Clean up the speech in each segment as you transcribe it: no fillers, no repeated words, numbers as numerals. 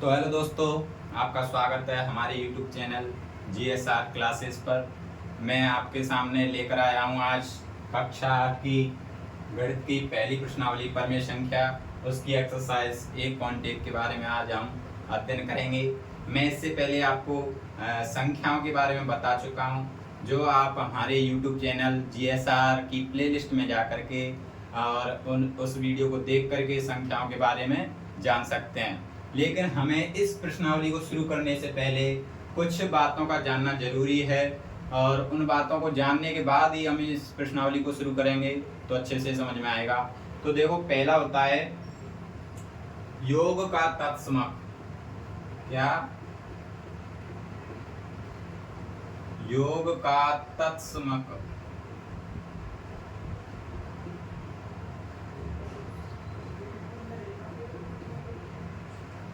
तो हेलो दोस्तों, आपका स्वागत है हमारे YouTube चैनल GSR क्लासेस पर। मैं आपके सामने लेकर आया हूँ आज कक्षा 8 की गणित की पहली प्रश्नावली परमेय संख्या, उसकी एक्सरसाइज 1.1 के बारे में आज हम अध्ययन करेंगे। मैं इससे पहले आपको संख्याओं के बारे में बता चुका हूँ, जो आप हमारे YouTube चैनल GSR की प्लेलिस्ट में जा कर के और उस वीडियो को देख करके संख्याओं के बारे में जान सकते हैं। लेकिन हमें इस प्रश्नावली को शुरू करने से पहले कुछ बातों का जानना जरूरी है, और उन बातों को जानने के बाद ही हम इस प्रश्नावली को शुरू करेंगे तो अच्छे से समझ में आएगा। तो देखो, पहला होता है योग का तत्समक। क्या? योग का तत्समक।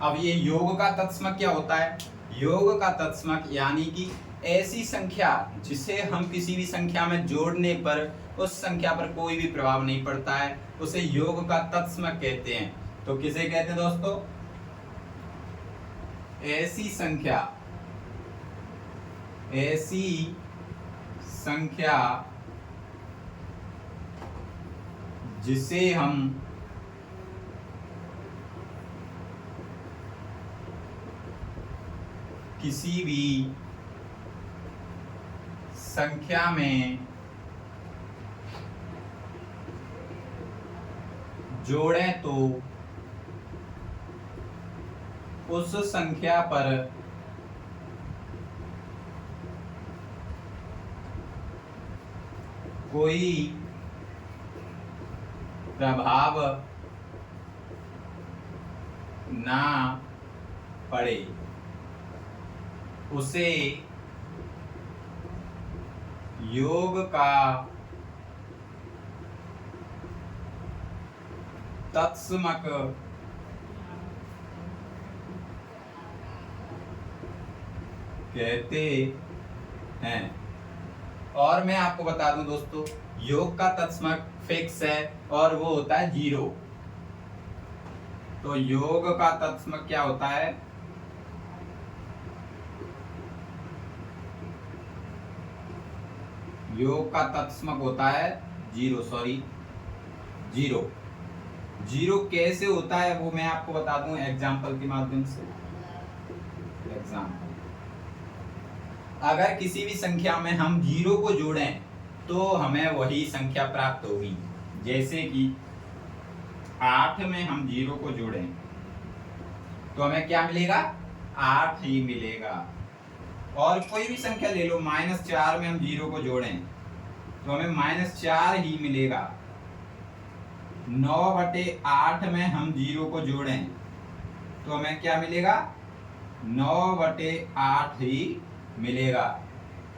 अब ये योग का तत्समक क्या होता है? योग का तत्समक यानी कि ऐसी संख्या जिसे हम किसी भी संख्या में जोड़ने पर उस संख्या पर कोई भी प्रभाव नहीं पड़ता है, उसे योग का तत्समक कहते हैं। तो किसे कहते हैं दोस्तों? ऐसी संख्या जिसे हम किसी भी संख्या में जोड़ें तो उस संख्या पर कोई प्रभाव ना पड़े, उसे योग का तत्समक कहते हैं। और मैं आपको बता दूं दोस्तों, योग का तत्समक फिक्स है और वो होता है 0। तो योग का तत्समक क्या होता है? योग का तत्समक होता है 0। जीरो। जीरो कैसे होता है वो मैं आपको बता दूं एग्जाम्पल के माध्यम से। अगर किसी भी संख्या में हम 0 को जोड़ें तो हमें वही संख्या प्राप्त होगी। जैसे कि 8 में हम 0 को जोड़ें तो हमें क्या मिलेगा? 8 ही मिलेगा। और कोई भी संख्या ले लो, -4 में हम 0 को जोड़ें तो हमें -4 ही मिलेगा। 9/8 में हम 0 को जोड़ें तो हमें क्या मिलेगा? 9/8 ही मिलेगा।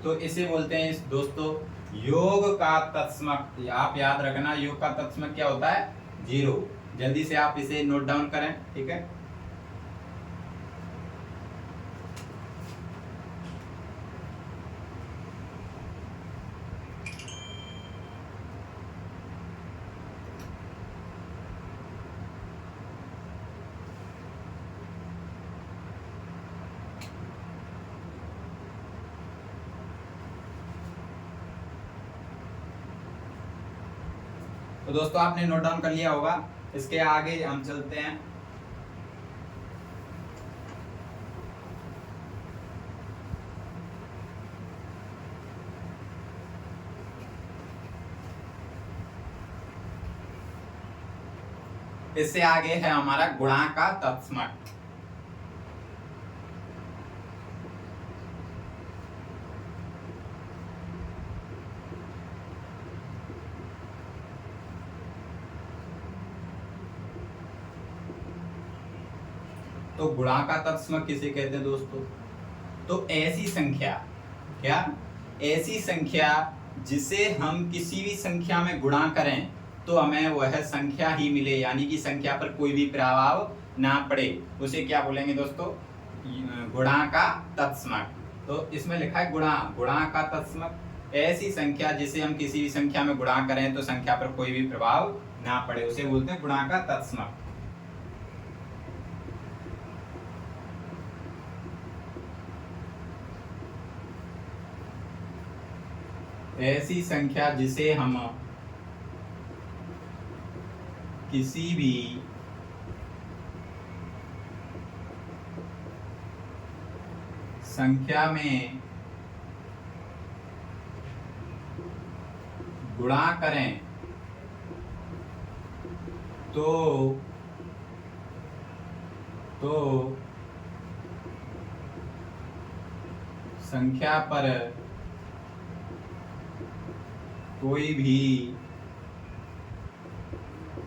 तो इसे बोलते हैं दोस्तों योग का तत्समक। आप याद रखना, योग का तत्समक क्या होता है? 0। जल्दी से आप इसे नोट डाउन करें, ठीक है? तो दोस्तों आपने नोट डाउन कर लिया होगा। इसके आगे हम चलते हैं। इससे आगे है हमारा गुणा का तत्समक। तो गुणा का तत्समक किसे कहते हैं दोस्तों? तो ऐसी संख्या, क्या? ऐसी संख्या जिसे हम किसी भी संख्या में गुणा करें तो हमें वह संख्या ही मिले, यानी कि संख्या पर कोई भी प्रभाव ना पड़े, उसे क्या बोलेंगे दोस्तों? गुणा का तत्समक। तो इसमें लिखा है गुणा का तत्समक। ऐसी संख्या जिसे हम किसी भी संख्या में गुणा करें तो संख्या पर कोई भी प्रभाव ना पड़े, उसे बोलते हैं गुणा का तत्समक। ऐसी संख्या जिसे हम किसी भी संख्या में गुणा करें तो संख्या पर कोई भी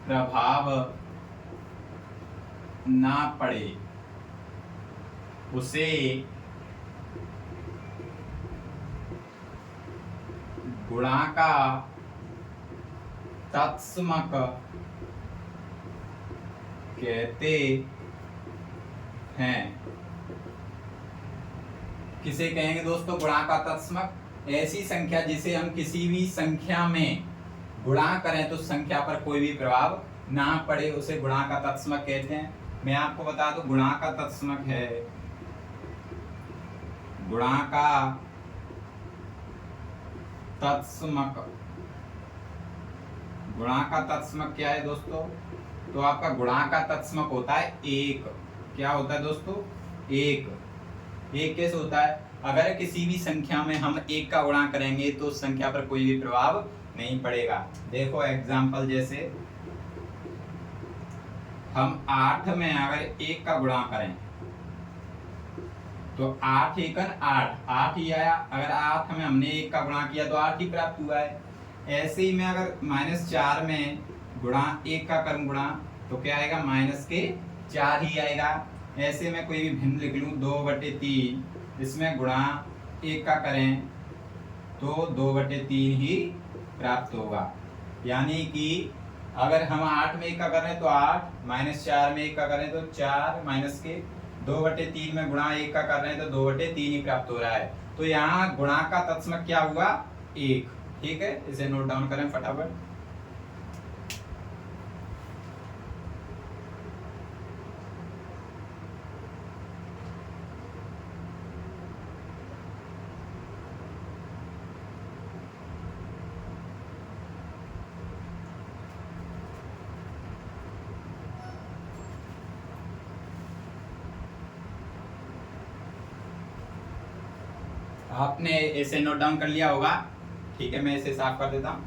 प्रभाव ना पड़े, उसे गुणा का तत्समक कहते हैं। किसे कहेंगे दोस्तों गुणा का तत्समक? ऐसी संख्या जिसे हम किसी भी संख्या में गुणा करें तो संख्या पर कोई भी प्रभाव ना पड़े, उसे गुणा का तत्समक कहते हैं। मैं आपको बता दूं गुणा का तत्समक है, गुणा का तत्समक। गुणा का तत्समक क्या है दोस्तों? तो आपका गुणा का तत्समक होता है एक। क्या होता है दोस्तों? एक। एक कैसे होता है? अगर किसी भी संख्या में हम एक का गुणा करेंगे तो उस संख्या पर कोई भी प्रभाव नहीं पड़ेगा। देखो एग्जाम्पल, जैसे हम 8 में अगर एक का गुणा करें तो 8 एकन 8, 8 ही आया। अगर 8 में हमने एक का गुणा किया तो 8 ही प्राप्त हुआ है। ऐसे ही मैं अगर -4 में गुणा एक का करूं गुणा तो क्या आएगा? -4 ही आएगा। ऐसे में कोई भी भिन्न लिख लूं 2/3, इसमें गुणा एक का करें तो 2/3 ही प्राप्त होगा। यानी कि अगर हम 8 में एक का करें तो 8, -4 में एक का करें तो 4, माइनस के 2/3 में गुणा एक का कर रहे हैं तो 2/3 ही प्राप्त हो रहा है। तो यहाँ गुणा का तत्समक क्या हुआ? एक। ठीक है, इसे नोट डाउन करें फटाफट। आपने इसे नोट डाउन कर लिया होगा। ठीक है, मैं इसे साफ कर देता हूं।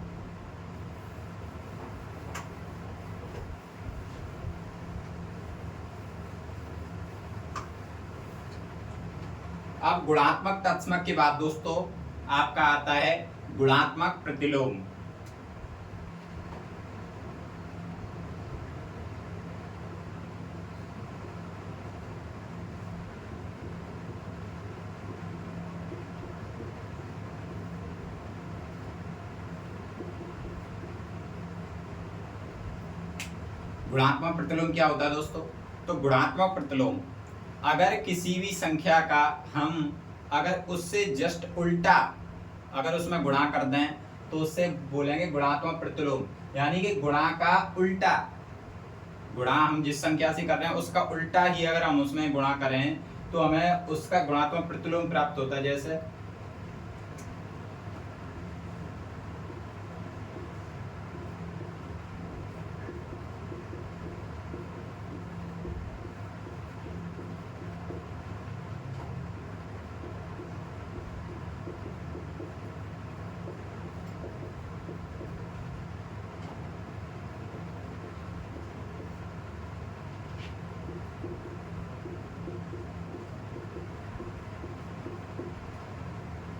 अब गुणात्मक तत्समक के बाद दोस्तों आपका आता है गुणात्मक प्रतिलोम। गुणात्मक प्रतिलोम क्या होता है दोस्तों? तो गुणात्मक प्रतिलोम अगर किसी भी संख्या का हम अगर उससे जस्ट उल्टा अगर उसमें गुणा कर दें तो उससे बोलेंगे गुणात्मक प्रतिलोम। यानी कि गुणा का उल्टा, गुणा हम जिस संख्या से कर रहे हैं उसका उल्टा ही अगर हम उसमें गुणा करें तो हमें उसका गुणात्मक प्रतिलोम प्राप्त होता है। जैसे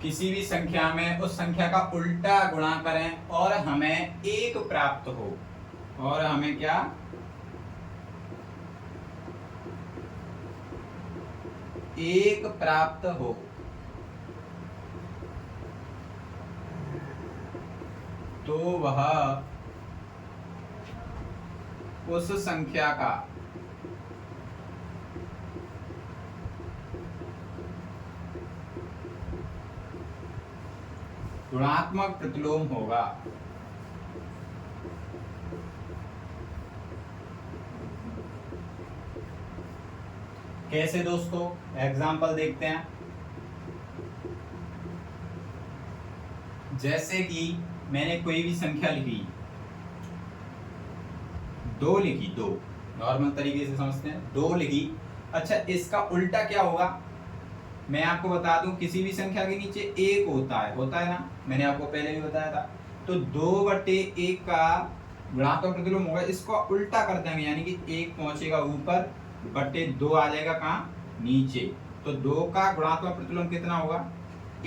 किसी भी संख्या में उस संख्या का उल्टा गुणा करें और हमें एक प्राप्त हो, और हमें क्या? एक प्राप्त हो, तो वह उस संख्या का गुणात्मक प्रतिलोम होगा। कैसे दोस्तों? एग्जाम्पल देखते हैं। जैसे कि मैंने कोई भी संख्या लिखी, 2 लिखी, 2 नॉर्मल तरीके से समझते हैं, 2 लिखी। अच्छा, इसका उल्टा क्या होगा, मैं आपको बता दूं, किसी भी संख्या के नीचे 1 होता है ना, मैंने आपको पहले भी बताया था। तो 2/1 का गुणात्मक प्रतिलोम होगा, इसको उल्टा कर देंगे, यानी कि 1 पहुंचेगा ऊपर, बटे 2 आ जाएगा कहाँ, नीचे। तो 2 का गुणात्मक प्रतिलोम कितना होगा,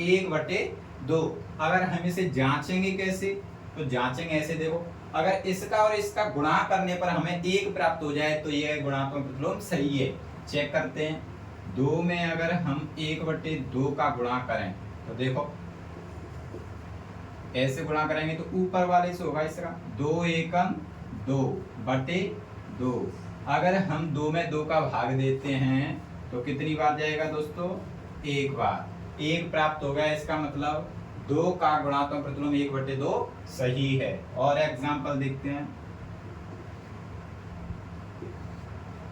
1/2। अगर हम इसे जांचेंगे कैसे, तो जांचेंगे ऐसे, देखो, अगर इसका और इसका गुणा करने पर हमें 1 प्राप्त हो जाए तो यह गुणात्मक प्रतिलोम सही है। चेक करते हैं, 2 में अगर हम 1/2 का गुणा करें तो देखो ऐसे गुणा करेंगे तो ऊपर वाले से होगा इसका 2 एकम 2/2। अगर हम 2 में 2 का भाग देते हैं तो कितनी बार जाएगा दोस्तों, 1 बार। 1 प्राप्त हो गया, इसका मतलब 2 का गुणात्मक प्रतिलोम 1/2 सही है। और एग्जांपल देखते हैं।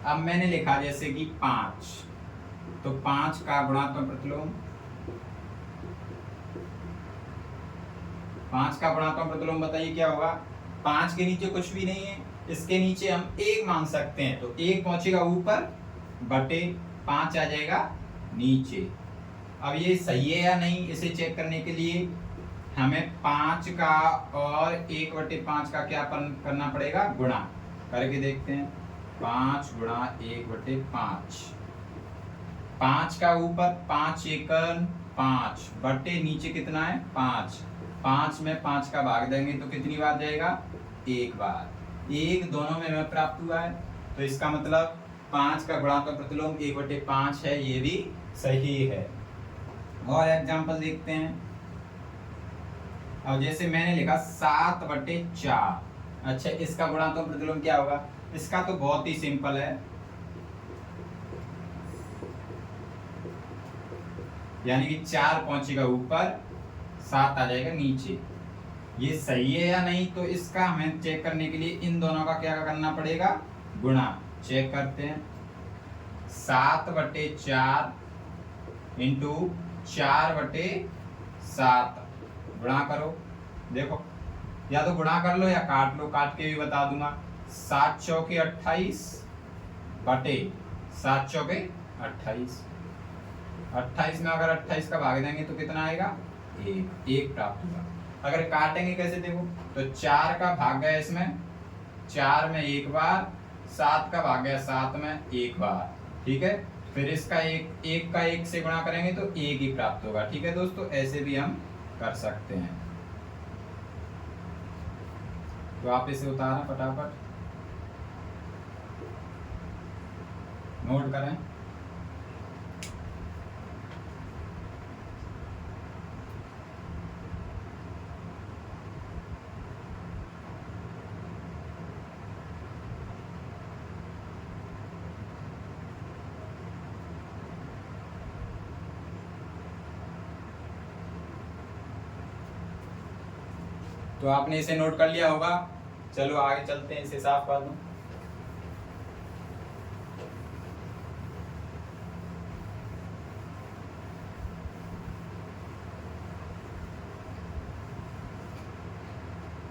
अब मैंने लिखा जैसे कि 5, तो 5 का गुणात्मक प्रतिलोम, 5 का गुणात्मक प्रतिलोम बताइए क्या होगा। 5 के नीचे कुछ भी नहीं है, इसके नीचे हम 1 मान सकते हैं, तो 1 पहुंचेगा ऊपर, बटे 5 आ जाएगा नीचे। अब ये सही है या नहीं, इसे चेक करने के लिए हमें 5 का और 1/5 का क्या करना पड़ेगा, गुणा करके देखते हैं। 5 गुणा 1/5, 5 का ऊपर 5 एकम 5, बटे नीचे कितना है 5। 5 में 5 का भाग देंगे तो कितनी बार जाएगा, 1 बार। 1 दोनों में हमें प्राप्त हुआ है, तो इसका मतलब 5 का गुणात्मक प्रतिलोम 1/5 है, ये भी सही है। और एग्जांपल देखते हैं। अब जैसे मैंने लिखा 7/4, अच्छा इसका गुणात्मक प्रतिलोम क्या होगा, इसका तो बहुत ही सिंपल है, यानी कि 4 पहुंचेगा ऊपर, 7 आ जाएगा नीचे। ये सही है या नहीं, तो इसका हमें चेक करने के लिए इन दोनों का क्या करना पड़ेगा, गुणा। चेक करते हैं, 7/4 इंटू 4/7 गुणा करो। देखो, या तो गुणा कर लो या काट लो, काट के भी बता दूंगा। 7 चौके 28 बटे 7 चौके 28। 28 में अगर 28 का भाग देंगे तो कितना आएगा, 1 प्राप्त होगा। अगर काटेंगे कैसे, देखो, तो 4 का भाग गया इसमें 4 में 1 बार, 7 का भाग गया 7 में 1 बार, ठीक है। फिर इसका 1 का 1 से गुणा करेंगे तो 1 ही प्राप्त होगा, ठीक है दोस्तों। ऐसे भी हम कर सकते हैं। तो आप इसे उतारें, फटाफट नोट करें। तो आपने इसे नोट कर लिया होगा। चलो आगे चलते हैं, इसे साफ कर दूं।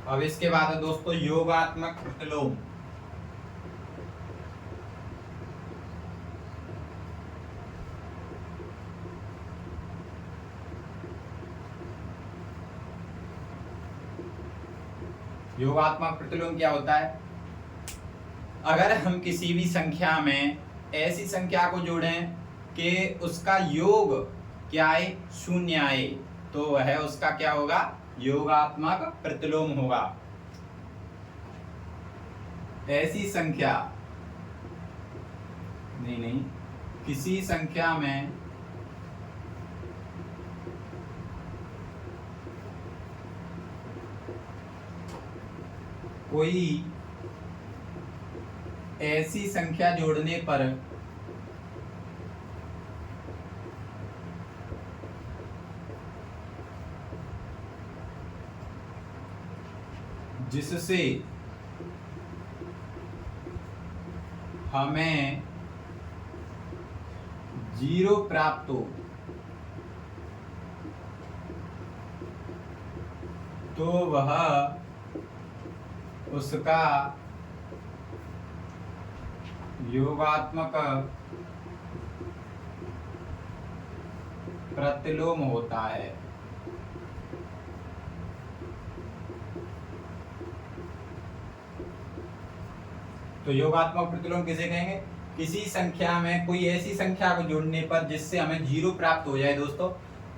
अब इसके बाद है दोस्तों योगात्मक प्रतिलोम। योगात्मक प्रतिलोम क्या होता है, अगर हम किसी भी संख्या में ऐसी संख्या को जोड़ें कि उसका योग क्या आए, 0 आए, तो वह उसका क्या होगा, योगात्मक प्रतिलोम होगा। ऐसी संख्या नहीं, किसी संख्या में कोई ऐसी संख्या जोड़ने पर जिससे हमें 0 प्राप्त हो, तो वह उसका योगात्मक प्रतिलोम होता है। तो योगात्मक प्रतिलोम किसे कहेंगे? किसी संख्या में कोई ऐसी संख्या को जोड़ने पर जिससे हमें 0 प्राप्त हो जाए दोस्तों,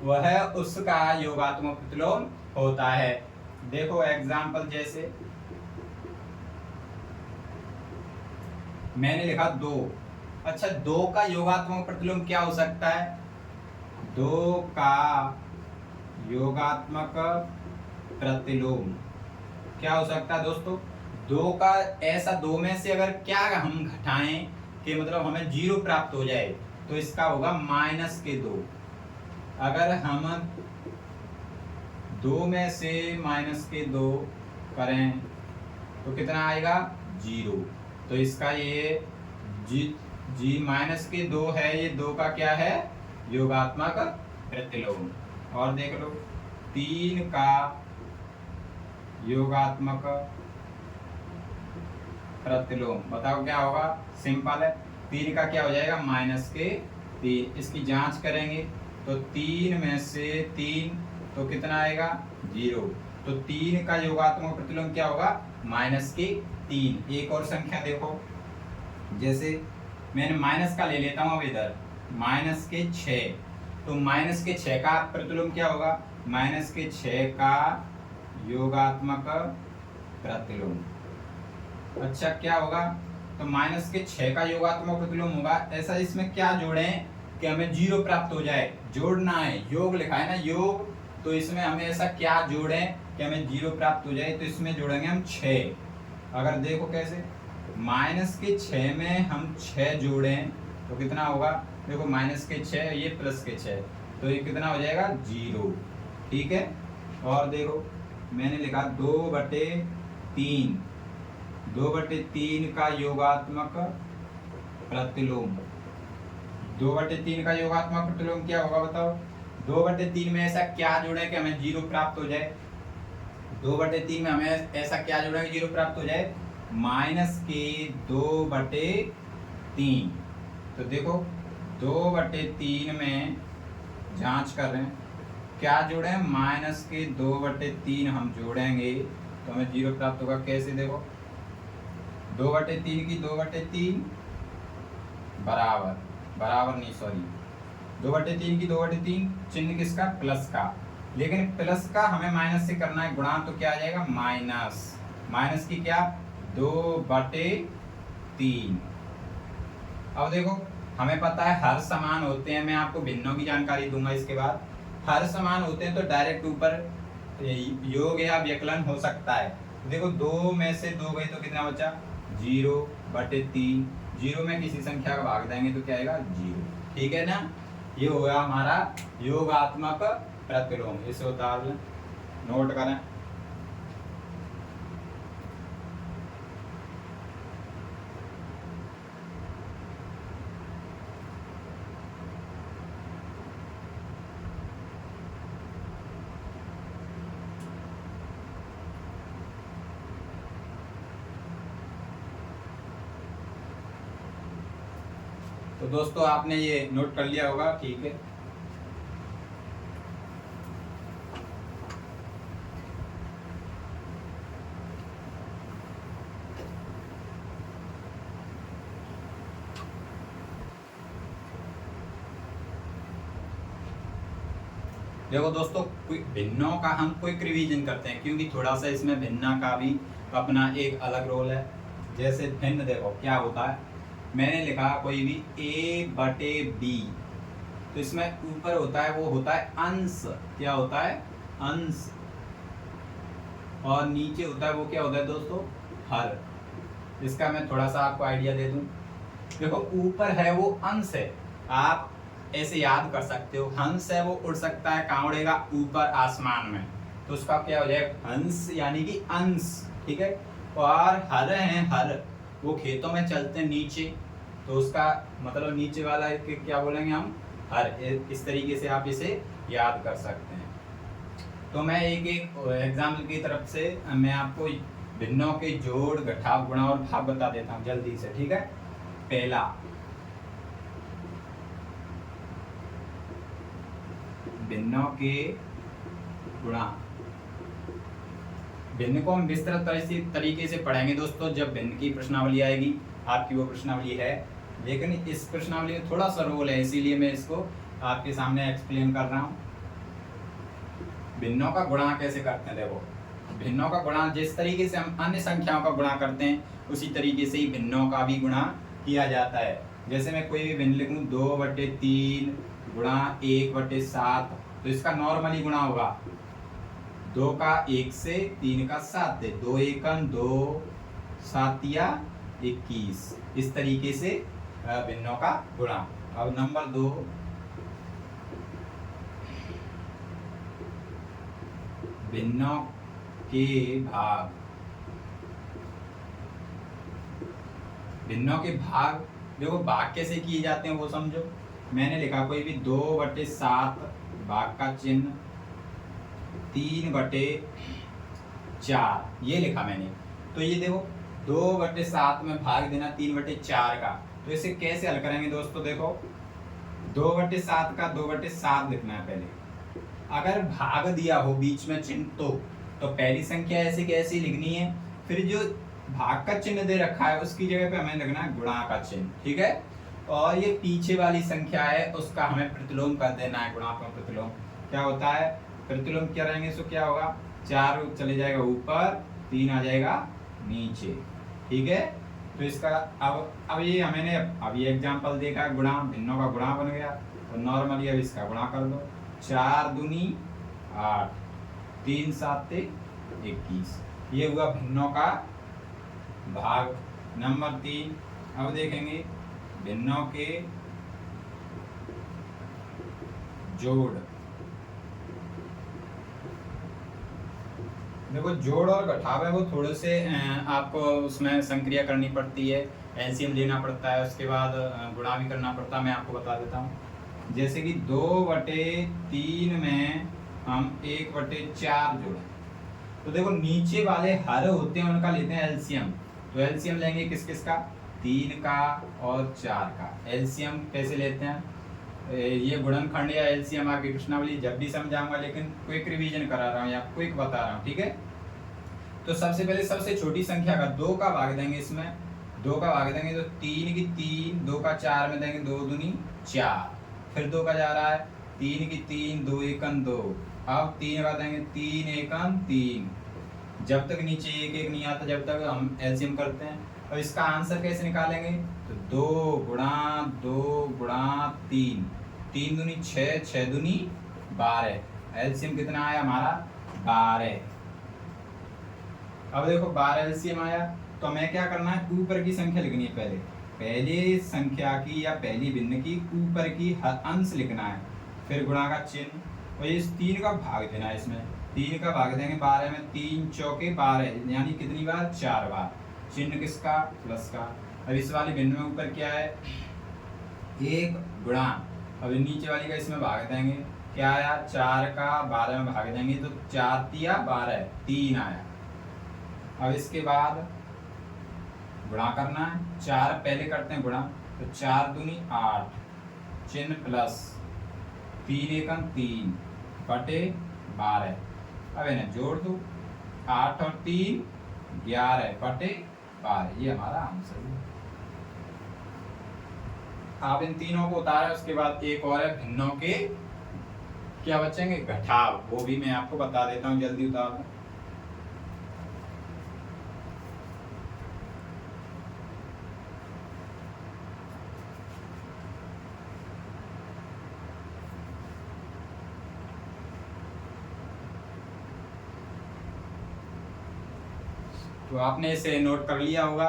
वह उसका योगात्मक प्रतिलोम होता है। देखो एग्जाम्पल, जैसे मैंने लिखा 2। अच्छा, 2 का योगात्मक प्रतिलोम क्या हो सकता है? 2 का योगात्मक प्रतिलोम क्या हो सकता है दोस्तों? 2 का ऐसा 2 में से अगर क्या हम घटाएं कि मतलब हमें 0 प्राप्त हो जाए, तो इसका होगा -2। अगर हम 2 में से -2 करें तो कितना आएगा? 0। तो इसका ये -2 है, ये 2 का क्या है? योगात्मक प्रतिलोम। और देख लो 3 का योगात्मक प्रतिलोम, बताओ क्या होगा? सिंपल है, 3 का क्या हो जाएगा? -3। इसकी जांच करेंगे तो 3 में से 3 तो कितना आएगा? 0। तो 3 का योगात्मक प्रतिलोम क्या होगा? -3। एक और संख्या देखो, जैसे मैंने माइनस का ले लेता हूँ अब इधर, -6। तो -6 का प्रतिलोम क्या होगा? -6 का योगात्मक प्रतिलोम। अच्छा, क्या होगा? तो -6 का योगात्मक प्रतिलोम होगा ऐसा, इसमें क्या जोड़ें कि हमें 0 प्राप्त हो जाए? जोड़ना है, योग लिखा है ना, योग। तो इसमें हमें ऐसा क्या जोड़ें कि हमें 0 प्राप्त हो जाए? तो इसमें जोड़ेंगे हम 6। अगर देखो कैसे, -6 में हम 6 जोड़ें तो कितना होगा? देखो -6 ये +6, तो ये कितना हो जाएगा? 0। ठीक है। और देखो मैंने लिखा 2/3। 2/3 का योगात्मक प्रतिलोम। 2/3 का योगात्मक प्रतिलोम क्या होगा बताओ? 2/3 में ऐसा क्या जोड़े कि हमें 0 प्राप्त हो जाए? 2/3 में हमें ऐसा क्या जोड़े कि 0 प्राप्त हो जाए? -2/3। तो देखो 2/3 में जांच कर रहे हैं, क्या जोड़े? -2/3 हम जोड़ेंगे तो हमें 0 प्राप्त होगा। कैसे? देखो 2/3 की 2/3 बराबर नहीं, सॉरी, 2/3 की 2/3 चिन्ह किसका? प्लस का। लेकिन प्लस का हमें माइनस से करना है गुणा, तो क्या आ जाएगा? माइनस की क्या? 2/3। अब देखो हमें पता है हर समान होते हैं, मैं आपको भिन्नों की जानकारी दूंगा इसके बाद। हर समान होते हैं तो डायरेक्ट ऊपर योग या व्यकलन हो सकता है। देखो 2 में से 2 गए तो कितना बचा? 0/3। 0 में किसी संख्या का भाग देंगे तो क्या आएगा? 0। ठीक है ना? ये होगा हमारा योगात्मक प्रतिलोम। इसे उतार लें, नोट करें। तो दोस्तों आपने ये नोट कर लिया होगा, ठीक है। देखो दोस्तों, भिन्नों का हम क्विक रिवीजन करते हैं क्योंकि थोड़ा सा इसमें भिन्ना का भी अपना एक अलग रोल है। जैसे भिन्न देखो क्या होता है, मैंने लिखा कोई भी A/B, तो इसमें ऊपर होता है वो होता है अंश। क्या होता है? अंश। और नीचे होता है वो क्या होता है दोस्तों? हर। इसका मैं थोड़ा सा आपको आइडिया दे दूं। देखो ऊपर है वो अंश है, आप ऐसे याद कर सकते हो, हंस है वो उड़ सकता है, कहाँ उड़ेगा? ऊपर आसमान में, तो उसका क्या हो जाएगा? हंस यानी कि अंश। ठीक है। और हर है, हर वो खेतों में चलते हैं नीचे, तो उसका मतलब नीचे वाला क्या बोलेंगे हम? हर। इस तरीके से आप इसे याद कर सकते हैं। तो मैं एक एक एग्जाम्पल की तरफ से मैं आपको भिन्नों के जोड़, घटाव, गुणा और भाग बता देता हूँ जल्दी से, ठीक है। पहला, भिन्नों के गुणा। भिन्न को हम विस्तृत तरीके से पढ़ेंगे दोस्तों जब भिन्न की प्रश्नावली आएगी। आपकी वो प्रश्नावली है, लेकिन इस प्रश्नावली में थोड़ा सा रोल है, इसीलिए मैं इसको आपके सामने एक्सप्लेन कर रहा हूँ। भिन्नों का गुणा कैसे करते हैं, देखो भिन्नों का गुणा जिस तरीके से हम अन्य संख्याओं का गुणा करते हैं उसी तरीके से ही भिन्नों का भी गुणा किया जाता है। जैसे मैं कोई भी भिन्न लिखूं 2/3 गुणा 1/7, तो इसका नॉर्मली गुणा होगा 2 का 1 से 3 का 7 है, 2 एकम 2 7 या 21, इस तरीके से भिन्नों का गुणा। अब नंबर 2, भिन्नों के भाग। भिन्नों के भाग, देखो भाग कैसे किए जाते हैं वो समझो। मैंने लिखा कोई भी 2/7 भाग का चिन्ह 3/4, ये लिखा मैंने। तो ये देखो 2/7 में भाग देना 3/4 का, तो इसे कैसे हल करेंगे दोस्तों। देखो 2/7 का 2/7 लिखना है पहले। अगर भाग दिया हो बीच में चिन्ह तो पहली संख्या ऐसे कैसी लिखनी है, फिर जो भाग का चिन्ह दे रखा है उसकी जगह पे हमें लिखना है गुणा का चिन्ह, ठीक है। और ये पीछे वाली संख्या है उसका हमें प्रतिलोम कर देना है, गुणात्मक प्रतिलोम। क्या होता है प्रतिलोम क्या रहेंगे, सो क्या होगा 4 चले जाएगा ऊपर, 3 आ जाएगा नीचे, ठीक है। तो इसका अब ये हमने अब ये एग्जांपल देखा, गुणा, भिन्नों का गुणा बन गया, तो नॉर्मली अब इसका गुणा कर दो। 4 दूनी 8, 3 7 21, ये हुआ भिन्नों का भाग। नंबर 3, अब देखेंगे भिन्नों के जोड़। देखो जोड़ और घटाव है वो थोड़े से आपको उसमें संक्रिया करनी पड़ती है, एलसीएम लेना पड़ता है, उसके बाद गुणा भी करना पड़ता है। मैं आपको बता देता हूँ, जैसे कि 2/3 में हम 1/4 जोड़े, तो देखो नीचे वाले हर होते हैं उनका लेते हैं एलसीएम। तो एलसीएम लेंगे किस किस का, 3 का और 4 का। एलसीएम कैसे लेते हैं, ये गुणनखंड या एलसीएम आपकी प्रश्नावली जब भी समझाऊंगा, लेकिन क्विक रिवीजन करा रहा हूँ या क्विक बता रहा हूँ, ठीक है। तो सबसे पहले सबसे छोटी संख्या का 2 का भाग देंगे, इसमें 2 का भाग देंगे तो 3 की 3, 2 का 4 में देंगे 2 दूनी 4, फिर 2 का जा रहा है 3 की 3, 2 एकम 2, अब 3 का देंगे 3 एकम 3, जब तक नीचे 1 1 नहीं आता जब तक हम एलसीएम करते हैं। अब इसका आंसर कैसे निकालेंगे, तो 2 गुणा 3, 3 दूनी 6, 6 दूनी 12, एलसीएम कितना आया हमारा 12। अब देखो 12 एलसीएम आया, तो हमें क्या करना है, ऊपर की संख्या लिखनी है पहले संख्या की या पहली भिन्न की ऊपर की हर अंश लिखना है, फिर गुणा का चिन्ह, और इस 3 का भाग देना है। इसमें 3 का भाग देंगे 12 में, 3 चौके 12, यानी कितनी बार 4 बार, चिन्ह किसका प्लस का। अब इस वाली भिन्न में ऊपर क्या है 1 गुणा, अब नीचे वाली का इसमें भाग देंगे, क्या आया 4 का 12 में भाग देंगे तो 4 तिया 12, 3 आया। अब इसके बाद गुणा करना है, 4 पहले करते हैं गुणा, तो 4 दूनी 8, चिन्ह प्लस, 3 एकम 3 बटे 12, अब इन्हें जोड़ दो, 8 और 3 11 बटे 12, ये हमारा आंसर है। आप इन तीनों को उतारे, उसके बाद एक और है भिन्नों के क्या बचेंगे, घटाव, वो भी मैं आपको बता देता हूँ, जल्दी उतार दो। तो आपने इसे नोट कर लिया होगा,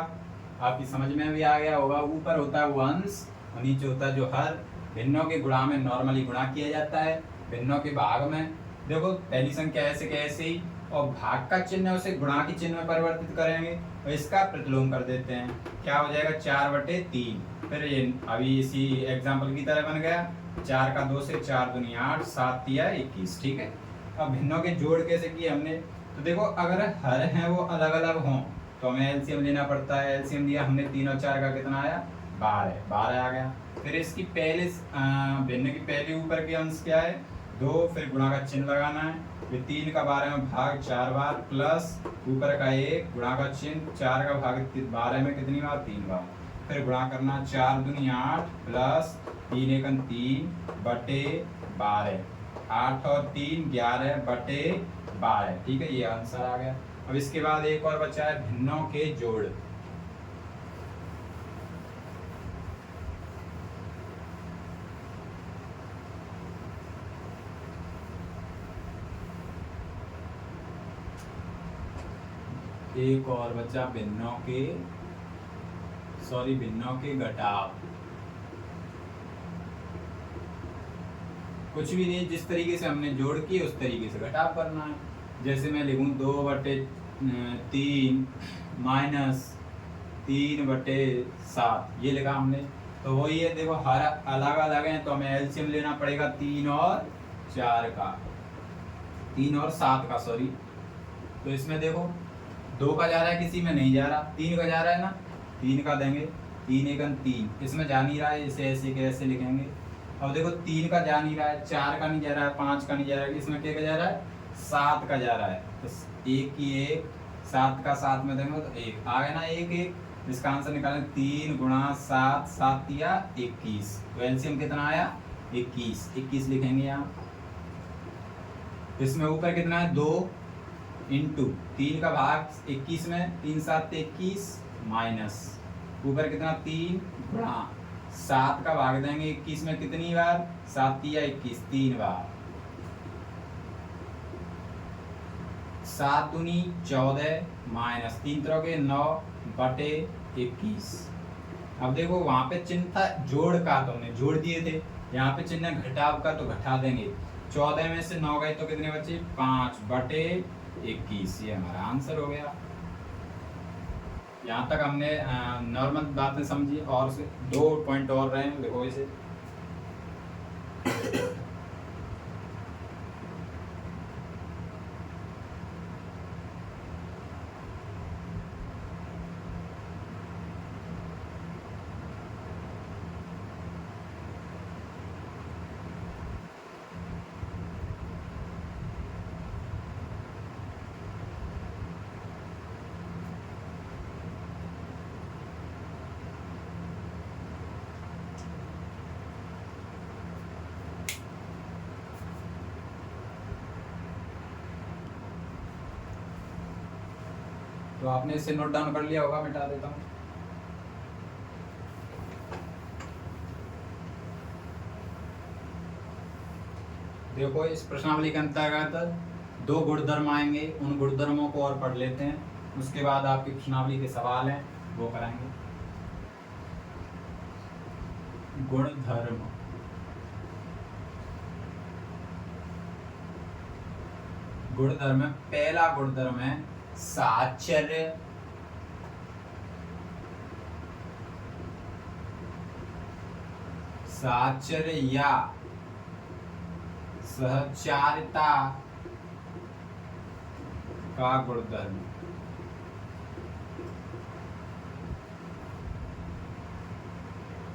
आपकी समझ में भी आ गया होगा। ऊपर होता है वंश और नीचे होता है जो हर। भिन्नों के गुणा में नॉर्मली गुणा किया जाता है, भिन्नों के भाग में देखो पहली संख्या ऐसे कैसे ही, और भाग का चिन्ह है उसे गुणा के चिन्ह में परिवर्तित करेंगे और इसका प्रतिलोम कर देते हैं, क्या हो जाएगा 4/3। फिर ये अभी इसी एग्जाम्पल की तरह बन गया, 4 का 2 से 4 दूनी 8, 7 तिया 21, ठीक है। अब भिन्नों के जोड़ कैसे किए हमने, तो देखो अगर हर हैं वो अलग अलग हों तो हमें एलसीएम लेना पड़ता है। एलसीएम लिया हमने, 3 और 4 का कितना आया, 12, 12 आ गया। फिर इसकी पहले भिन्न की पहले ऊपर के अंश क्या है, 2, फिर गुणा का चिन्ह लगाना है, फिर 3 का 12 में भाग 4 बार, प्लस ऊपर का 1 गुणा का चिन्ह, 4 का भाग 12 में कितनी बार, 3 बार, फिर गुणा करना, 4 दूनी 8 प्लस 3 एकम 3 बटे 12, 8 और 3 11 बटे 12। ठीक है, ये आंसर आ गया। अब इसके बाद एक और बचा है भिन्नों के जोड़। एक और बचा भिन्नों के घटाव। कुछ भी नहीं, जिस तरीके से हमने जोड़ किए उस तरीके से घटाव करना है। जैसे मैं लिखूँ 2/3 माइनस 3/7, ये लिखा हमने, तो वही है। देखो हर अलग अलग है तो हमें एलसीएम लेना पड़ेगा 3 और 4 का, 3 और 7 का, सॉरी। तो इसमें देखो 2 का जा रहा है, किसी में नहीं जा रहा, 3 का जा रहा है ना, 3 का देंगे, 3 एकम 3, इसमें जा नहीं रहा है, इसे ऐसे कैसे लिखेंगे। अब देखो 3 का जा नहीं रहा है, 4 का नहीं जा रहा है, 5 का नहीं जा रहा है, इसमें क्या का जा रहा है, 7 का जा रहा है। तो 1 की 1, 7 का 7 में देंगे तो 1 आ गया ना, 1 1। इसका आंसर निकालें, 3 गुणा 7, 7 या 21, तो एलसीएम कितना आया, 21, 21 लिखेंगे यहाँ। इसमें ऊपर कितना है, 2 इंटू 3 का भाग 21 में, 3 7 21 माइनस ऊपर कितना, 3 गुणा 7 का भाग देंगे 21 में कितनी बार, 7 या 21, 3 बार, 7 दूनी 14 माइनस 3 तरह के 9 बटे 21। अब देखो वहां पे चिन्ह था जोड़ का, तो हमने जोड़ दिए थे, यहाँ पे चिन्ह घटाव का तो घटा देंगे। 14 में से 9 गए तो कितने बचे, 5 बटे 21, ये हमारा आंसर हो गया। यहाँ तक हमने नॉर्मल बातें समझी, और से 2 पॉइंट और रहे हैं, देखो इसे। तो आपने इसे नोट डाउन कर लिया होगा, मिटा देता हूँ। देखो इस प्रश्नावली के अंतर्गत 2 गुणधर्म आएंगे, उन गुणधर्मों को और पढ़ लेते हैं, उसके बाद आपकी प्रश्नावली के सवाल हैं वो कराएंगे। गुणधर्म, गुणधर्म में पहला गुणधर्म है साहचर्य, साहचर्य या सहचारिता का गुणधर्म।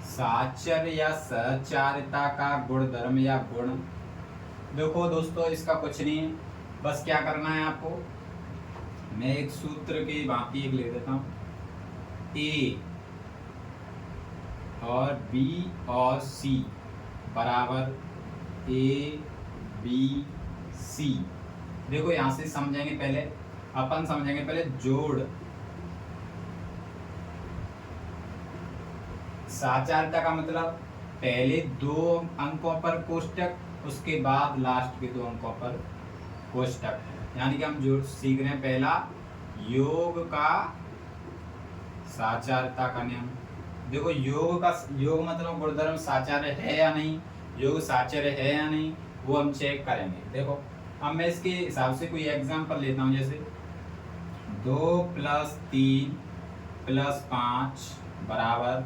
साहचर्य या सहचारिता का गुणधर्म या गुण। देखो दोस्तों इसका कुछ नहीं, बस क्या करना है आपको, मैं एक सूत्र की भांति एक ले देता हूँ, ए और बी और सी बराबर ए बी सी। देखो यहां से समझेंगे, पहले अपन समझेंगे पहले जोड़। साहचारिता का मतलब पहले 2 अंकों पर कोष्टक, उसके बाद लास्ट के 2 अंकों पर कोष्टक, यानी कि हम जोड़ सीख रहे हैं। पहला योग का साहचारिता का नियम। देखो योग मतलब गुणधर्म साहचर्य है या नहीं, योग साहचर्य है या नहीं, वो हम चेक करेंगे। देखो अब मैं इसके हिसाब से कोई एग्जांपल लेता हूँ, जैसे 2 + 3 + 5 बराबर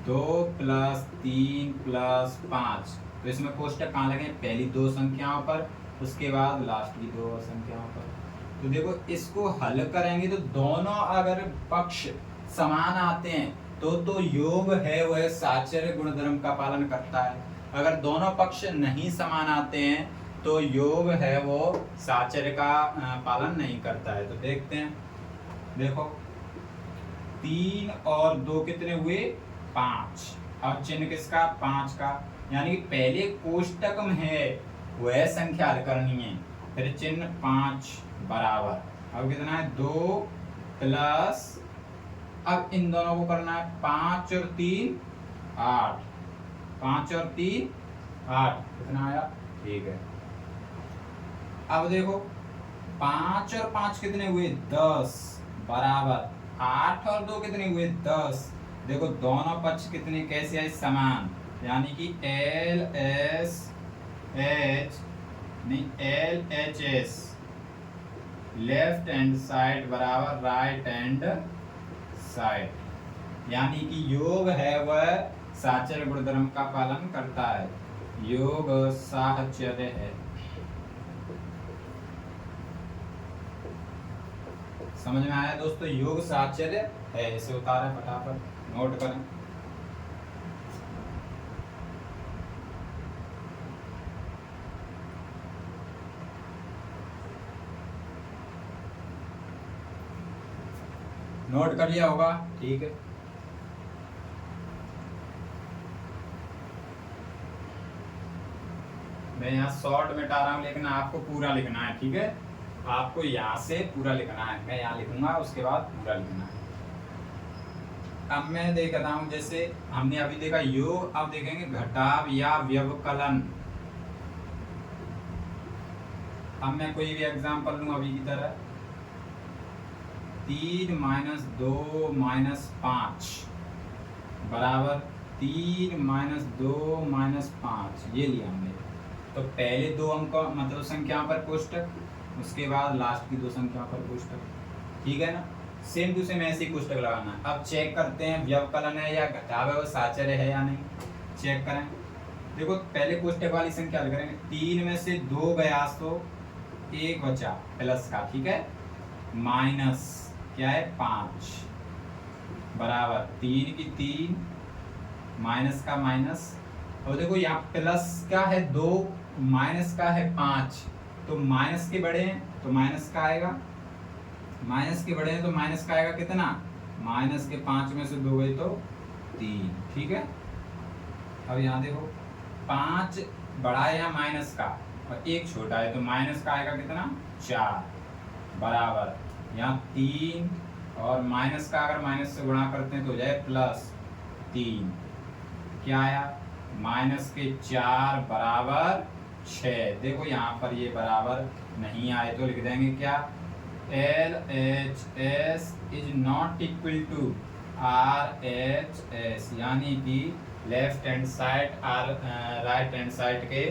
2 + 3 + 5। तो इसमें कोष्टक कहाँ लगे, पहली 2 संख्याओं पर, उसके बाद लास्ट की दो संख्याओं पर। तो देखो इसको हल करेंगे तो दोनों अगर पक्ष समान आते हैं तो योग है वह साचर्य गुणधर्म का पालन करता है। अगर दोनों पक्ष नहीं समान आते हैं तो योग है वो साचर्य का पालन नहीं करता है। तो देखते हैं, देखो 3 और 2 कितने हुए 5। अब चिन्ह किसका 5 का, यानी कि पहले कोष्टक में है वह संख्या हल करनी है, फिर चिन्ह 5 बराबर। अब कितना है 2 प्लस, अब इन दोनों को करना है 5 और 3 8, 5 और 3 8, कितना आया, ठीक है। अब देखो 5 और 5 कितने हुए 10 बराबर, 8 और 2 कितने हुए 10। देखो दोनों पक्ष कितने कैसे आए समान, यानी कि L H S left hand side बराबर राइट हैंड साइड, यानी कि योग है वह साचर्य गुणधर्म का पालन करता है। योग साहचर्य है। समझ में आया दोस्तों, योग साहचर्य है। इसे उतारें फटाफट, नोट करें। नोट कर लिया होगा, ठीक है। मैं यहाँ शॉर्ट मिटा रहा हूँ, लेकिन आपको पूरा लिखना है, ठीक है। आपको यहाँ से पूरा लिखना है, मैं यहाँ लिखूंगा उसके बाद पूरा लिखना है। अब मैं देख रहा हूँ, जैसे हमने अभी देखा योग, अब देखेंगे घटाव या व्यवकलन। अब मैं कोई भी एग्जांपल लूँ अभी की तरह, 3 - 2 - 5 बराबर 3 - 2 - 5, ये लिया हमने। तो पहले दो अंक मतलब संख्याओं पर कोष्टक, उसके बाद लास्ट की दो संख्याओं पर कोष्टक, ठीक है ना। सेम टू सेम ऐसे ही कोष्टक लगाना है। अब चेक करते हैं व्यवकलन है या घटाव है वो साचर्य है या नहीं, चेक करें। देखो पहले कोष्टक वाली संख्या हल करेंगे, 3 में से 2 गया तो 1 बचा प्लस का, ठीक है, माइनस क्या है 5 बराबर 3 की 3 माइनस का माइनस। और देखो यहाँ प्लस का है 2 माइनस का है 5, तो माइनस के बड़े हैं तो माइनस का आएगा, माइनस के बड़े हैं तो माइनस का आएगा कितना, माइनस के 5 में से 2 गए तो 3, ठीक है। अब यहाँ देखो 5 बड़ा है यहाँ माइनस का और 1 छोटा है, तो माइनस का आएगा कितना 4 बराबर यहाँ 3, और माइनस का अगर माइनस से गुणा करते हैं तो हो जाए +3, क्या आया माइनस के 4 बराबर 6। देखो यहाँ पर ये बराबर नहीं आए तो लिख देंगे क्या, LHS is not equal to RHS, यानी कि लेफ्ट हैंड साइड और राइट हैंड साइड के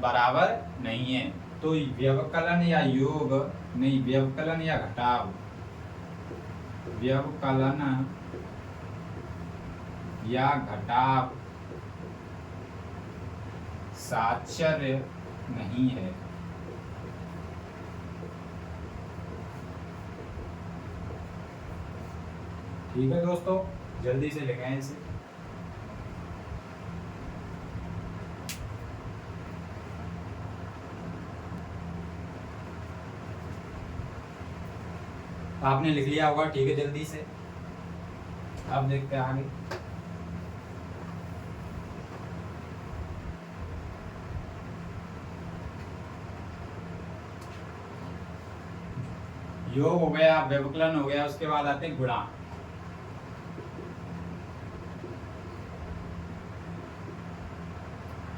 बराबर नहीं है। तो व्यवकलन या योग नहीं, व्यवकलन या घटाव, व्यवकलन या घटाव साचर्य नहीं है। ठीक है दोस्तों, जल्दी से लिखें इसे। आपने लिख लिया होगा, ठीक है, जल्दी से। अब देखते हैं आगे। योग हो गया, व्यवकलन हो गया, उसके बाद आते हैं गुणा।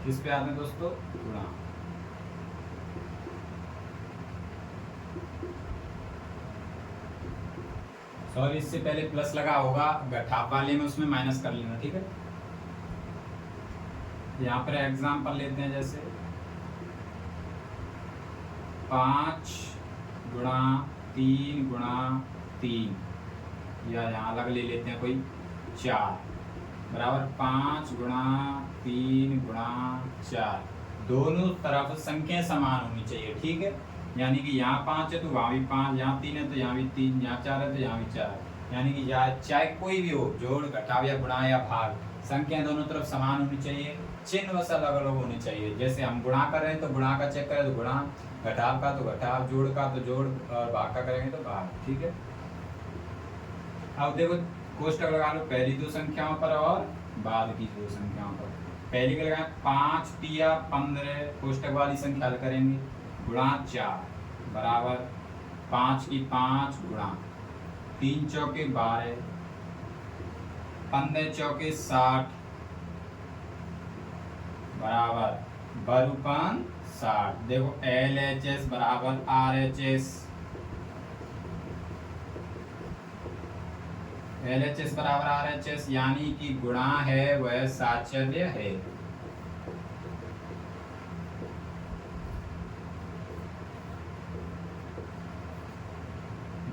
किस पे आते हैं दोस्तों, गुणा। सॉरी, इससे पहले प्लस लगा होगा घटाव वाले में, उसमें माइनस कर लेना, ठीक है। यहाँ पर एग्जाम्पल लेते हैं, जैसे 5 गुणा 3 गुणा 3, या यहाँ अलग ले लेते हैं कोई 4 बराबर 5 गुणा 3 गुणा 4, दोनों तरफ संख्या समान होनी चाहिए, ठीक है। यानी कि यहाँ 5 है तो वहाँ भी 5, यहाँ 3 है तो यहाँ भी 3, यहाँ 4 है तो यहाँ भी 4। यानी कि चाहे कोई भी हो, जोड़ घटाव या गुणा या भाग, संख्या दोनों तरफ समान होनी चाहिए, चिन्ह बस अलग अलग होने चाहिए। जैसे हम गुणा कर रहे हैं तो गुणा का चेक करें तो गुणा, घटाव का तो घटाव, जोड़ का तो जोड़, और भाग का करेंगे तो भाग, ठीक है। अब देखो कोष्टक लगा लो पहली दो संख्याओं पर और बाद की दो संख्याओं पर। पहली का लगाएं 5 तिया 15, कोष्टक वाली संख्या हल करेंगे, गुणा 4 बराबर 5 की 5 गुणा 3 चौके 12, 15 चौके 60 बराबर बरूपन 60। देखो LHS बराबर RHS, LHS बराबर RHS, यानी कि गुणा है वह साचर्य है।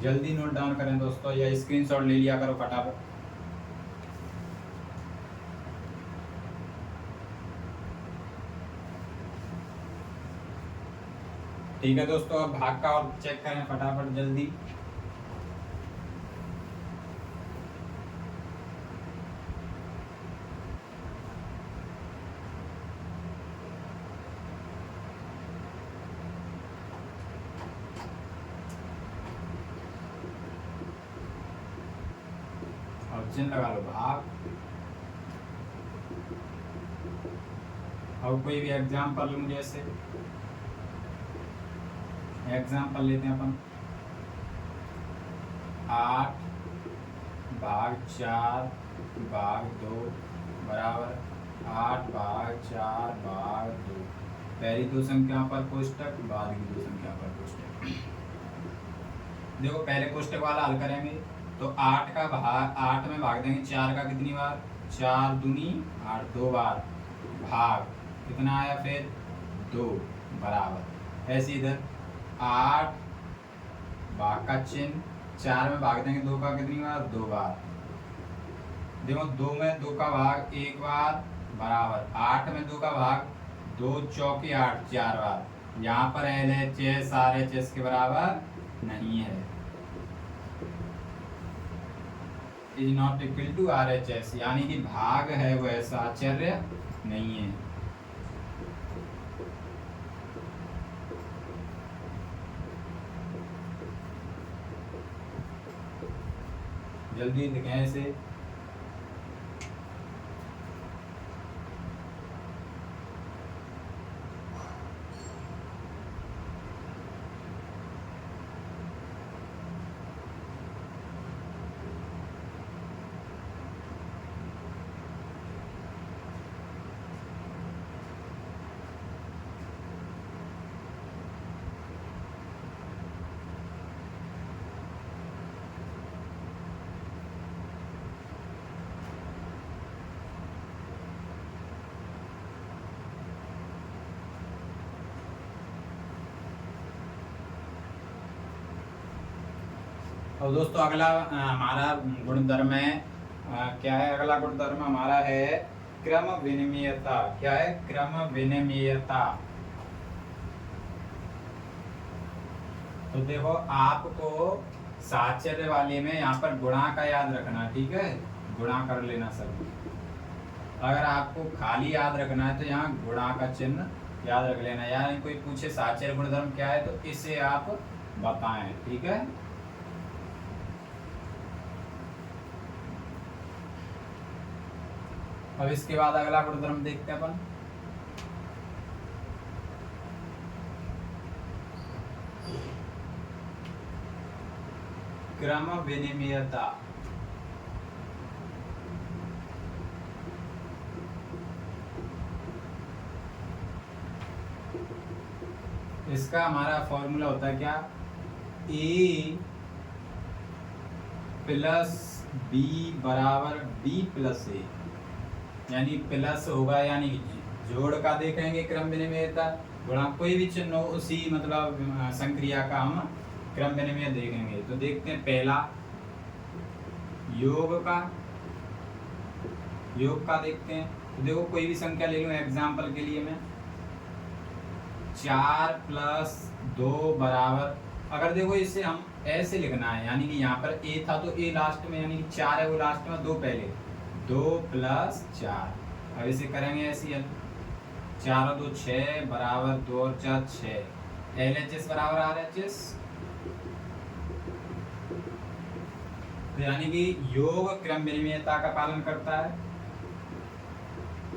जल्दी नोट डाउन करें दोस्तों, या स्क्रीनशॉट ले लिया करो फटाफट। ठीक है दोस्तों, अब भाग का और चेक करें फटाफट जल्दी। और चिन्ह लगा लो भाग। और कोई भी एग्जाम्पल लूँ, जैसे एग्जाम्पल लेते हैं अपन, 8 भाग 4 भाग 2 बराबर 8 भाग 4 भाग 2। पहली दो संख्या पर कोष्टक, बाद की दो संख्या पर कोष्टक। देखो पहले कोष्टक वाला हल करेंगे तो 8 का भाग 8 में भाग देंगे 4 का कितनी बार, 4 दूनी 8, 2 बार, भाग कितना आया फिर 2 बराबर। ऐसे इधर 8 भाग का चिन्ह, 4 में भाग देंगे 2 का कितनी बार, 2 बार। देखो 2 में 2 का भाग 1 बार बराबर 8 में 2 का भाग 2 चौके 8 4 बार। यहाँ पर LHS RHS के बराबर नहीं है, is not equal to RHS, यानी कि भाग है वह साचर्य नहीं है। जल्दी दिखें इसे। और दोस्तों अगला हमारा गुणधर्म है, क्या है अगला गुणधर्म हमारा है क्रम विनिमयता। क्या है, क्रम विनिमयता। तो देखो आपको साचर्य वाले में यहाँ पर गुणा का याद रखना, ठीक है, गुणा कर लेना सब। अगर आपको खाली याद रखना है तो यहाँ गुणा का चिन्ह याद रख लेना। यानी कोई पूछे साचर्य गुणधर्म क्या है तो इसे आप बताएं, ठीक है। अब इसके बाद अगला गुणधर्म देखते हैं अपन। क्रम विनिमयता। इसका हमारा फॉर्मूला होता है क्या, A प्लस B बराबर B प्लस A, यानी प्लस होगा यानी जोड़ का देखेंगे क्रम विनिमयता, गुणा कोई भी चिन्ह हो उसी मतलब संक्रिया का हम क्रम विनिमय देखेंगे। तो देखते हैं पहला योग का देखते हैं। तो देखो कोई भी संख्या ले लूं एग्जाम्पल के लिए मैं, 4 प्लस 2 बराबर, अगर देखो इसे हम ऐसे लिखना है, यानी कि यहाँ पर ए था तो ए लास्ट में, यानी कि 4 है वो लास्ट में, 2 पहले, 2 प्लस 4। अब इसे करेंगे ऐसे ही, 4 और 2 6 बराबर 2 और 4 6, एल एच एस बराबर आर एच एस। तो यानी कि योग क्रम विनिमयता का पालन करता है,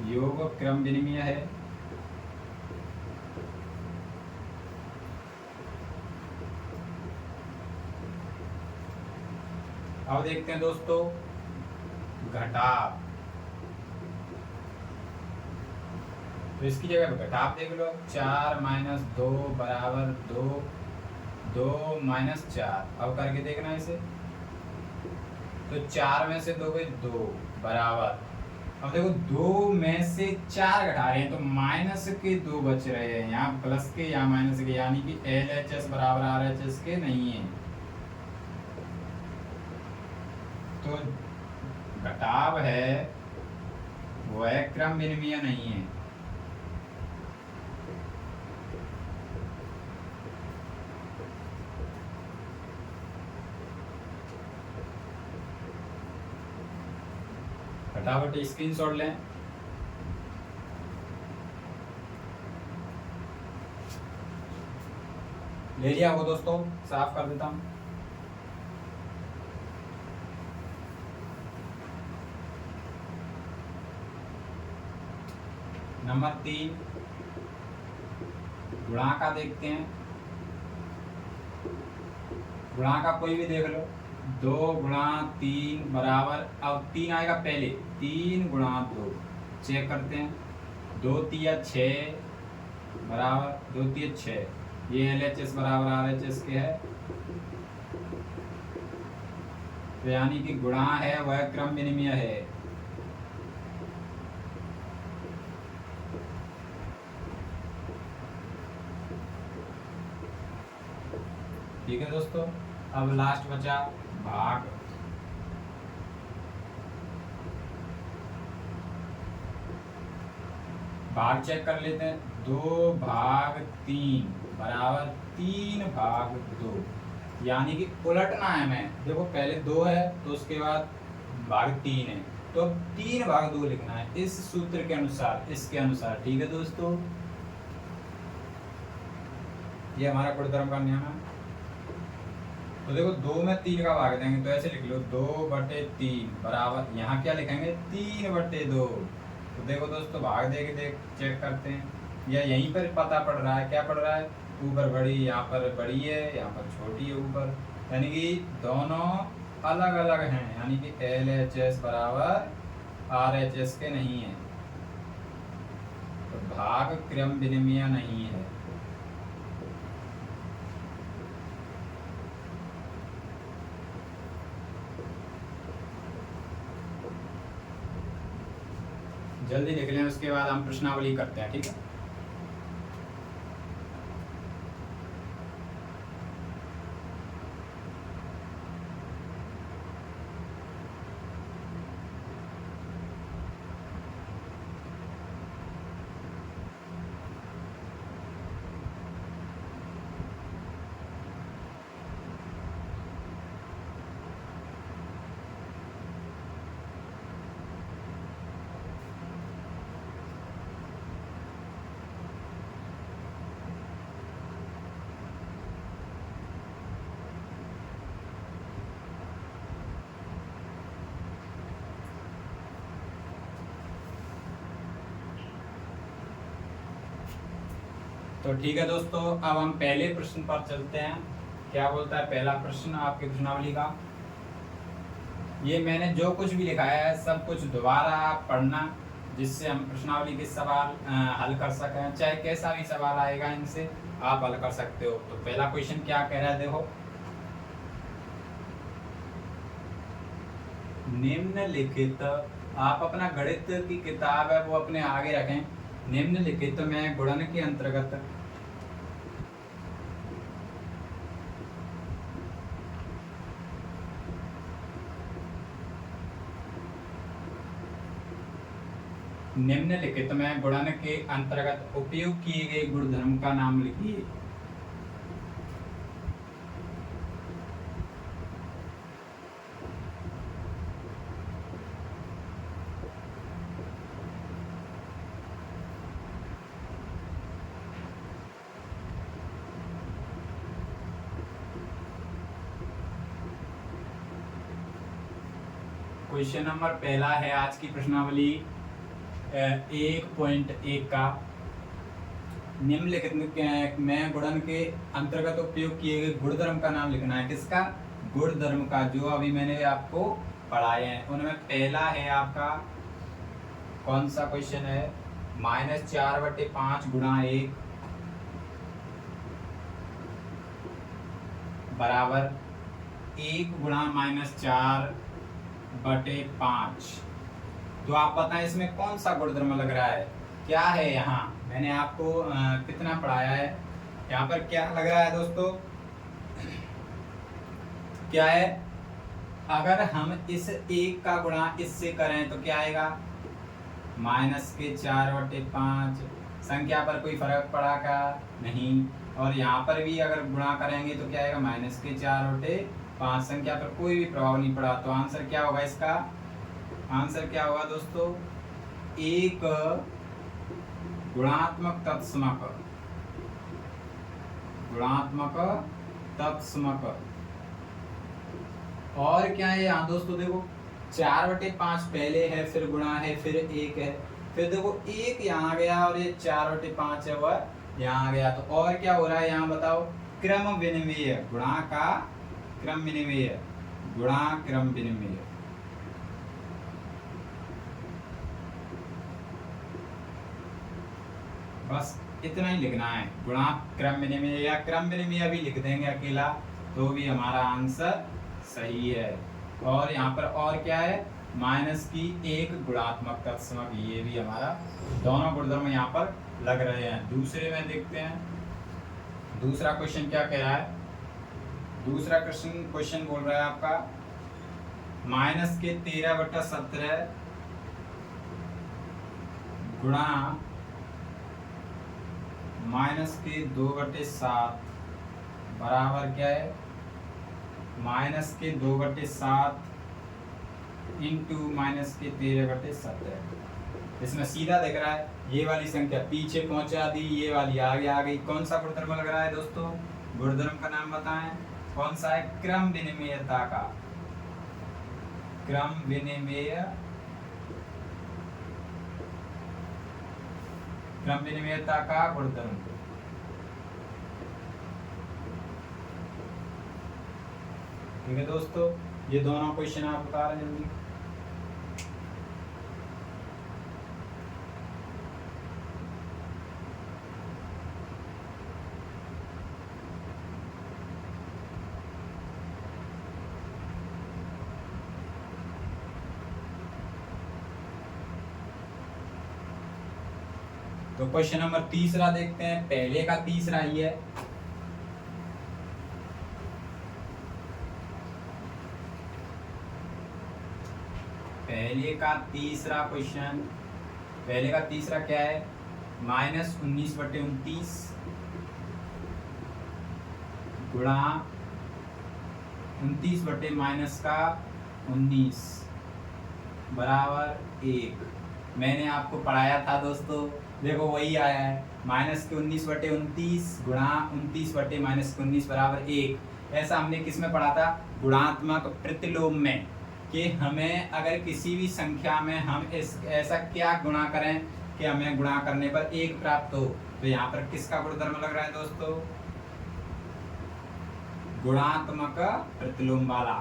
योग क्रम विनिमय है। अब देखते हैं दोस्तों घटाव। तो इसकी जगह पर घटाव देख लो, 4 माइनस 2 बराबर 2, 2 माइनस 4। अब करके देखना इसे, तो 4 में से 2 गई 2 बराबर, अब देखो 2 में से 4 घटा रहे हैं तो माइनस के 2 बच रहे हैं, यहाँ प्लस के यहाँ माइनस के, यानी कि एल एच एस बराबर आर एच एस के नहीं है। तो घटाव है वह क्रम विनिमय नहीं है। फटाफट स्क्रीनशॉट लें। ले लिया हो दोस्तों, साफ कर देता हूं। नंबर 3 गुणाका देखते हैं। गुणाका कोई भी देख लो, 2 गुणा 3 बराबर, अब 3 आएगा पहले, 3 गुणा 2, चेक करते हैं, 2 तिया 6 बराबर 2 तिया 6, ये एल एच एस बराबर आर एच एस के है। तो यानी कि गुणा है वह क्रम विनिमय है। ठीक है दोस्तों, अब लास्ट बचा भाग। भाग चेक कर लेते हैं, 2 भाग 3 बराबर 3 भाग 2, यानी कि उलटना है हमें। देखो पहले 2 है तो उसके बाद भाग 3 है, तो 3 भाग 2 लिखना है इस सूत्र के अनुसार, इसके अनुसार। ठीक है दोस्तों, ये हमारा गुणधर्म का नियम है। तो देखो 2 में 3 का भाग देंगे तो ऐसे लिख लो, 2/3 बराबर, यहाँ क्या लिखेंगे 3/2। तो देखो दोस्तों भाग दे के चेक करते हैं, या यहीं पर पता पड़ रहा है, क्या पड़ रहा है, ऊपर बड़ी, यहाँ पर बड़ी है, यहाँ पर छोटी है ऊपर, यानी कि दोनों अलग अलग हैं, यानी कि एल एच एस बराबर आर एच एस के नहीं है। तो भाग क्रम विनिमय नहीं है। जल्दी लिख लें, उसके बाद हम प्रश्नावली करते हैं। ठीक है, तो ठीक है दोस्तों, अब हम पहले प्रश्न पर चलते हैं। क्या बोलता है पहला प्रश्न आपकी प्रश्नावली का। ये मैंने जो कुछ भी लिखा है सब कुछ दोबारा पढ़ना, जिससे हम प्रश्नावली के सवाल हल कर सकें। चाहे कैसा भी सवाल आएगा इनसे आप हल कर सकते हो। तो पहला क्वेश्चन क्या कह रहा है, देखो, निम्नलिखित, आप अपना गणित की किताब है वो अपने आगे रखें, निम्नलिखित में गुणन के अंतर्गत निम्नलिखित में गुणन के अंतर्गत उपयोग किए गए गुणधर्म का नाम लिखिए। क्वेश्चन नंबर पहला है आज की प्रश्नावली 1.1 का। निम्नलिखित में गुणन के अंतर्गत उपयोग किए गए गुणधर्म का नाम लिखना है। किसका? गुणधर्म का, जो अभी मैंने आपको पढ़ाए हैं। उनमें पहला है आपका, कौन सा क्वेश्चन है? -4/5 गुणा 1 बराबर 1 गुणा -4/5। तो आप बताएं इसमें कौन सा गुणधर्म लग रहा है, क्या है? यहाँ मैंने आपको कितना पढ़ाया है, यहाँ पर क्या लग रहा है दोस्तों? क्या है? अगर हम इस 1 का गुणा इससे करें तो क्या आएगा? -4/5। संख्या पर कोई फर्क पड़ा का नहीं। और यहाँ पर भी अगर गुणा करेंगे तो क्या आएगा? -4/5। संख्या पर कोई भी प्रभाव नहीं पड़ा। तो आंसर क्या होगा इसका? आंसर क्या होगा दोस्तों? एक गुणात्मक तत्समक, गुणात्मक तत्समक। और क्या है यहाँ दोस्तों? देखो 4/5 पहले है, फिर गुणा है, फिर 1 है, फिर देखो 1 यहाँ आ गया और ये 4/5 है वह यहाँ आ गया। तो और क्या हो रहा है यहाँ बताओ? क्रम विनिमय, गुणा का क्रम विनिमय, गुणा क्रम विनिमय। बस इतना ही लिखना है, गुणा क्रम विनिमय, या क्रम विनिमय भी लिख देंगे अकेला तो भी हमारा आंसर सही है। और यहाँ पर और क्या है? -1 गुणात्मक तत्समक, ये भी हमारा दोनों गुणधर्म यहाँ पर लग रहे हैं। दूसरे में देखते हैं, दूसरा क्वेश्चन क्या कह रहा है? दूसरा क्वेश्चन बोल रहा है आपका -13/17 गुणा -2/7 बराबर क्या है? -2/7 इंटू -13/17। इसमें सीधा दिख रहा है, ये वाली संख्या पीछे पहुंचा दी, ये वाली आगे आ गई। कौन सा गुणधर्म लग रहा है दोस्तों? गुणधर्म का नाम बताएं, कौन सा है? क्रम विनिमयता का, क्रम विनिमय, क्रम विनिमयता का गुणधर्म। ठीक है दोस्तों, ये दोनों क्वेश्चन आप बता रहे हैं जल्दी। तो क्वेश्चन नंबर तीसरा देखते हैं, पहले का तीसरा ही है। पहले का तीसरा क्वेश्चन, पहले का तीसरा क्या है? -19/29 गुणा 29/-19 बराबर 1। मैंने आपको पढ़ाया था दोस्तों, देखो वही आया है, -19/29 गुणा 29/-19 बराबर 1। ऐसा हमने किस में पढ़ा था? गुणात्मक प्रतिलोम में, कि हमें अगर किसी भी संख्या में हम ऐसा क्या गुणा करें कि हमें गुणा करने पर 1 प्राप्त हो। तो यहाँ पर किसका गुणधर्म लग रहा है दोस्तों? गुणात्मक प्रतिलोम वाला।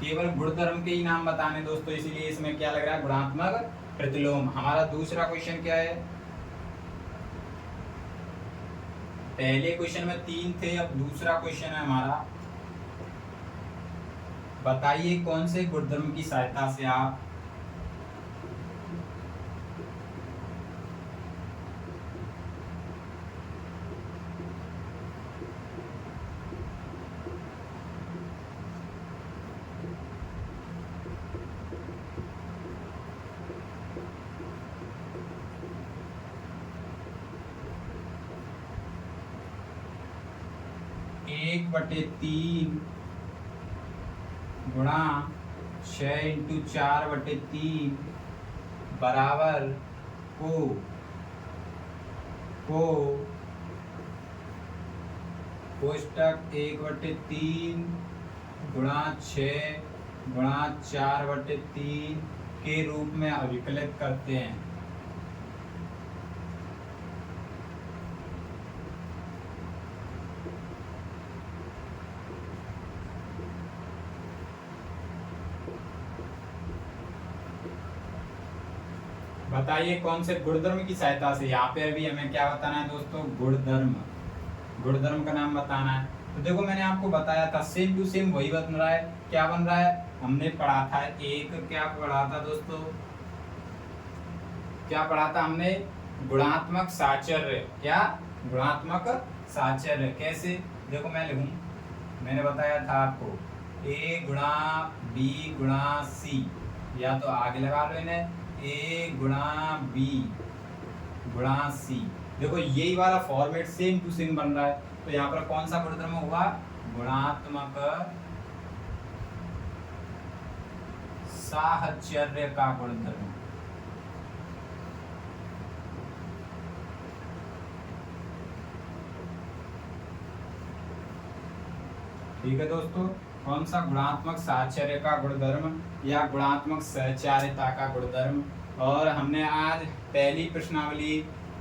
केवल गुणधर्म के ही नाम बताने दोस्तों, इसीलिए इसमें क्या लग रहा है? गुणात्मक प्रतिलोम। हमारा दूसरा क्वेश्चन क्या है? पहले क्वेश्चन में 3 थे, अब दूसरा क्वेश्चन है हमारा। बताइए कौन से गुणधर्म की सहायता से आप 1/3 गुणा 6 × 4/3 बराबर को कोष्टक 1/3 गुणा 6 गुणा 4/3 के रूप में अभिकलित करते हैं। बताइए कौन से गुणधर्म की सहायता से। यहाँ पे अभी हमें क्या बताना है दोस्तों, गुणधर्म का नाम बताना है। तो देखो मैंने आपको बताया था सेम टू सेम वही बन रहा है। क्या बन रहा है, हमने पढ़ा था क्या पढ़ा था दोस्तों, क्या पढ़ा था हमने, गुणात्मक साहचर्य। क्या, गुणात्मक साहचर्य। कैसे, देखो मैं लिखूं, मैंने बताया था आपको A गुणा B गुणा C, या तो आगे लगा लो इन्हें, A गुणा B गुणा C। देखो यही वाला फॉर्मेट सेम टू सेम बन रहा है। तो यहाँ पर कौन सा गुणधर्म हुआ, गुणात्मक साहचर्य का गुणधर्म। ठीक है दोस्तों, कौन सा, गुणात्मक साहचर्य का गुणधर्म या गुणात्मक सहचार्यता का गुणधर्म। और हमने आज पहली प्रश्नावली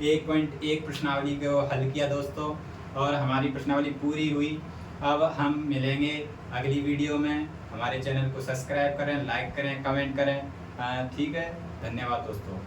1.1 प्रश्नावली को हल किया दोस्तों, और हमारी प्रश्नावली पूरी हुई। अब हम मिलेंगे अगली वीडियो में। हमारे चैनल को सब्सक्राइब करें, लाइक करें, कमेंट करें। ठीक है, धन्यवाद दोस्तों।